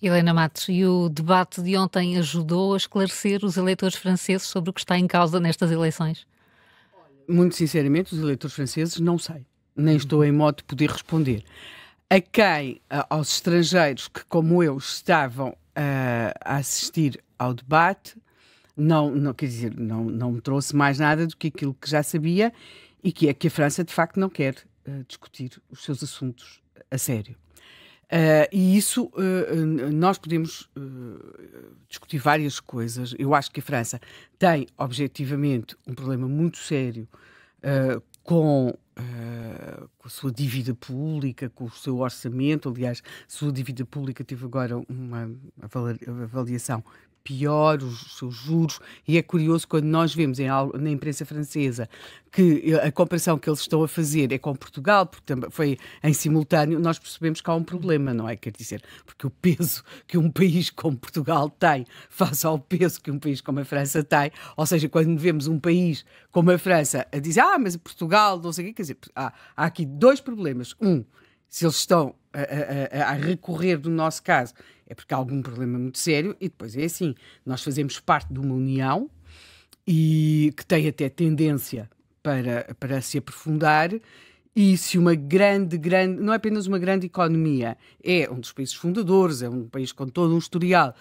Helena Matos, e o debate de ontem ajudou a esclarecer os eleitores franceses sobre o que está em causa nestas eleições? Muito sinceramente, os eleitores franceses não sei. Nem estou em modo de poder responder. Aos estrangeiros que, como eu, estavam a assistir ao debate, quer dizer, não me trouxe mais nada do que aquilo que já sabia e que é que a França, de facto, não quer discutir os seus assuntos a sério. E isso, nós podemos discutir várias coisas. Eu acho que a França tem, objetivamente, um problema muito sério com a sua dívida pública, com o seu orçamento. Aliás, a sua dívida pública teve agora uma avaliação pior, os seus juros, e é curioso quando nós vemos na imprensa francesa que a comparação que eles estão a fazer é com Portugal, porque também foi em simultâneo, nós percebemos que há um problema, não é? Quer dizer, porque o peso que um país como Portugal tem face ao peso que um país como a França tem, ou seja, quando vemos um país como a França a dizer, mas Portugal, não sei o quê, quer dizer, há aqui dois problemas. Se eles estão a recorrer do nosso caso, é porque há algum problema muito sério, e depois é assim, nós fazemos parte de uma união e que tem até tendência para se aprofundar, e se uma grande, não é apenas uma grande economia, é um dos países fundadores, é um país com todo um historial,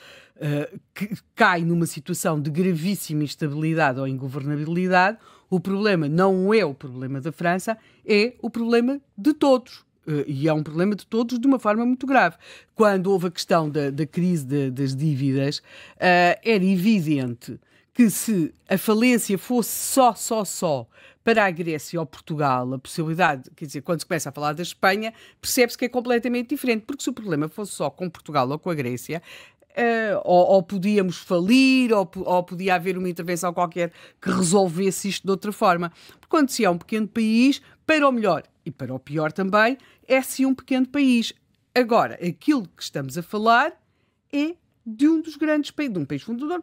que cai numa situação de gravíssima instabilidade ou ingovernabilidade, o problema não é o problema da França, é o problema de todos. E é um problema de todos de uma forma muito grave. Quando houve a questão da crise das dívidas, era evidente que se a falência fosse só para a Grécia ou Portugal, a possibilidade, quer dizer, quando se começa a falar da Espanha, percebe-se que é completamente diferente, porque se o problema fosse só com Portugal ou com a Grécia, ou podíamos falir, ou podia haver uma intervenção qualquer que resolvesse isto de outra forma. Porque quando se é um pequeno país, para o melhor e para o pior também, é sim um pequeno país. Agora, aquilo que estamos a falar é de um dos grandes países, de um país fundador.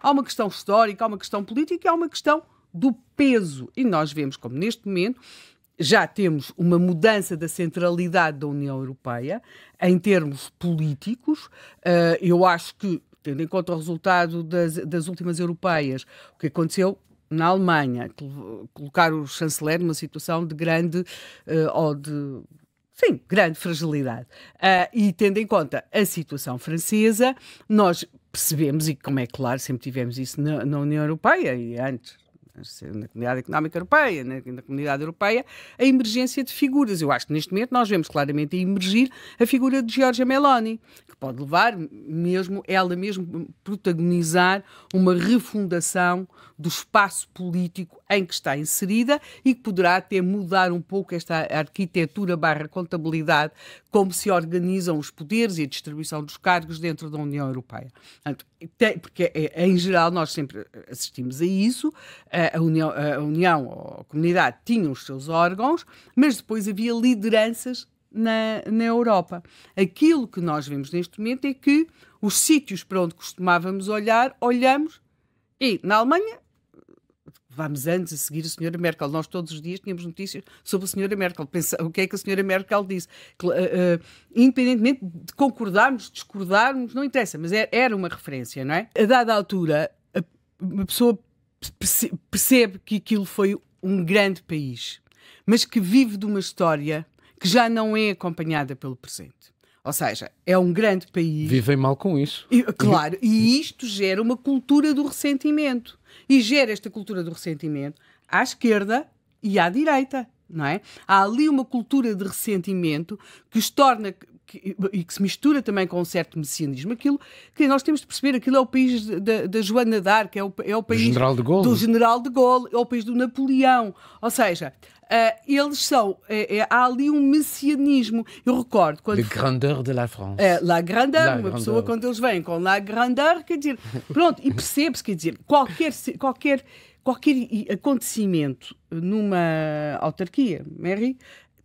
Há uma questão histórica, há uma questão política, há uma questão do peso. E nós vemos como neste momento já temos uma mudança da centralidade da União Europeia em termos políticos. Eu acho que, tendo em conta o resultado das últimas europeias, o que aconteceu na Alemanha, colocar o chanceler numa situação de grande grande fragilidade. E tendo em conta a situação francesa, nós percebemos, e como é claro, sempre tivemos isso na União Europeia e antes, na Comunidade Económica Europeia, na Comunidade Europeia, a emergência de figuras. Eu acho que neste momento nós vemos claramente a emergir a figura de Giorgia Meloni, que pode levar ela mesmo protagonizar uma refundação do espaço político em que está inserida e que poderá até mudar um pouco esta arquitetura / contabilidade, como se organizam os poderes e a distribuição dos cargos dentro da União Europeia. Porque, em geral, nós sempre assistimos a isso. A União ou a Comunidade tinham os seus órgãos, mas depois havia lideranças na Europa. Aquilo que nós vemos neste momento é que os sítios para onde costumávamos olhamos, e na Alemanha vamos antes a seguir a senhora Merkel. Nós todos os dias tínhamos notícias sobre a senhora Merkel. O que é que a senhora Merkel disse? Independentemente de concordarmos, discordarmos, não interessa, mas era uma referência, não é? A dada altura, uma pessoa percebe que aquilo foi um grande país, mas que vive de uma história que já não é acompanhada pelo presente. Ou seja, é um grande país. Vivem mal com isso. Claro, e isto gera uma cultura do ressentimento. E gera esta cultura do ressentimento à esquerda e à direita, não é? Há ali uma cultura de ressentimento que se torna e que se mistura também com um certo messianismo. Aquilo que nós temos de perceber, aquilo é o país da Joana d'Arc, é o país do General de Gaulle, é o país do Napoleão. Ou seja, eles são... há ali um messianismo. Eu recordo... Le grandeur de la France. La grandeur, uma pessoa quando eles vêm com la grandeur, quer dizer... Pronto, e percebe-se, quer dizer, qualquer acontecimento numa autarquia, Mary,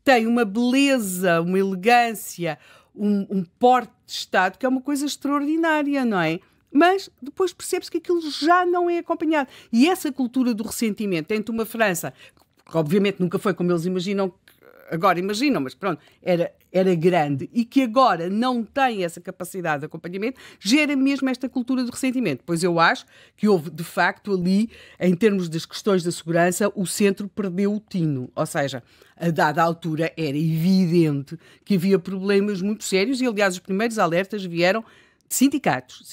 tem uma beleza, uma elegância, um porte de Estado que é uma coisa extraordinária, não é? Mas depois percebe-se que aquilo já não é acompanhado. E essa cultura do ressentimento entre uma França, que obviamente nunca foi como eles imaginam agora imaginam, mas pronto, era grande e que agora não tem essa capacidade de acompanhamento, gera mesmo esta cultura de ressentimento. Pois eu acho que houve, de facto, ali, em termos das questões da segurança, o centro perdeu o tino. Ou seja, a dada altura era evidente que havia problemas muito sérios e, aliás, os primeiros alertas vieram de sindicatos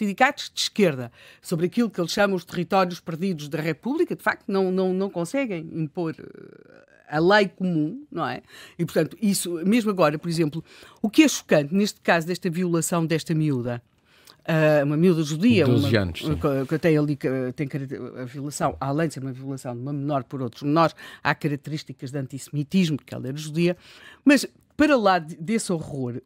de esquerda, sobre aquilo que eles chamam os territórios perdidos da República. De facto, não conseguem impor a lei comum, não é? E, portanto, isso, mesmo agora, por exemplo, o que é chocante, neste caso desta violação desta miúda, uma miúda judia, 12 anos, que tem ali tem a violação, além de ser uma violação de uma menor por outros menores, há características de antissemitismo, porque ela era judia, mas para lá desse horror,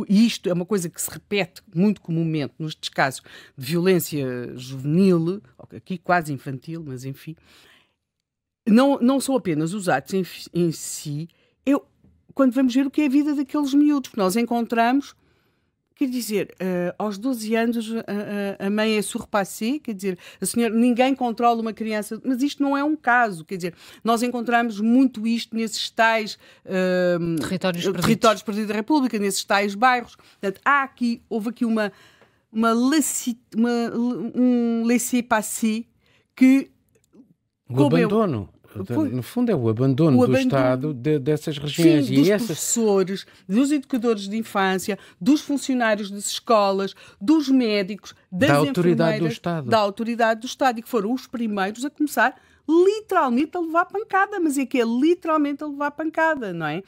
e isto é uma coisa que se repete muito comumente nestes casos de violência juvenil, aqui quase infantil, mas enfim, não são apenas os atos em si, quando vamos ver o que é a vida daqueles miúdos, porque nós encontramos, quer dizer, aos 12 anos a mãe é surpassée, quer dizer, a senhora, ninguém controla uma criança, mas isto não é um caso, quer dizer, nós encontramos muito isto nesses tais territórios perdidos da República, nesses tais bairros. Portanto, houve aqui um laissez-passer que... O abandono. No fundo, é o abandono do Estado dessas regiões. Sim, dos professores, dos educadores de infância, dos funcionários das escolas, dos médicos, das autoridade do Estado. Da autoridade do Estado, e que foram os primeiros a começar literalmente a levar pancada, mas é que é literalmente a levar pancada, não é?